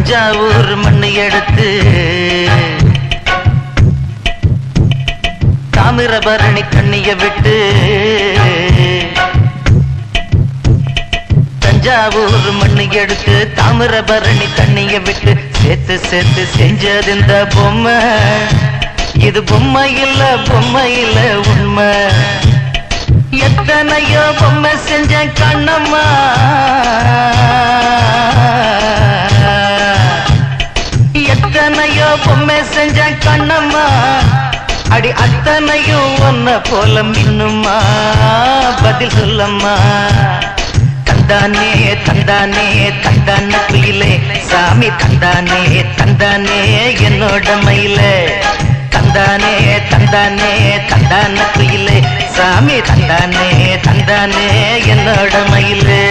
தஞ்சாவூர் மண்ணு எடுத்து தாமிரபரணி தண்ணிய விட்டு தஞ்சாவூர் மண்ணு எடுத்து தாமிரபரணி தண்ணிய விட்டு சேர்த்து சேர்த்து செஞ்சது இந்த பொம்மை. இது பொம்மை இல்ல உண்மை. எத்தனையோ பொம்மை செஞ்ச கண்ணம்மா, எத்தனையோ பொம்மை செஞ்ச கண்ணம்மா. அடி அத்தனையும் ஒன்ன போல மின்னுமா, பதில் சொல்லம்மா. தந்தானே தந்தானே தந்தான குயிலே சாமி, தந்தானே தந்தானே என்னோட மயிலே. தந்தானே தந்தானே தந்தான குயிலே சாமி, தந்தானே தந்தானே என்னோட மயிலே.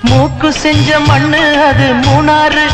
மூக்கு செஞ்ச மண்ணு அது மூணாறு,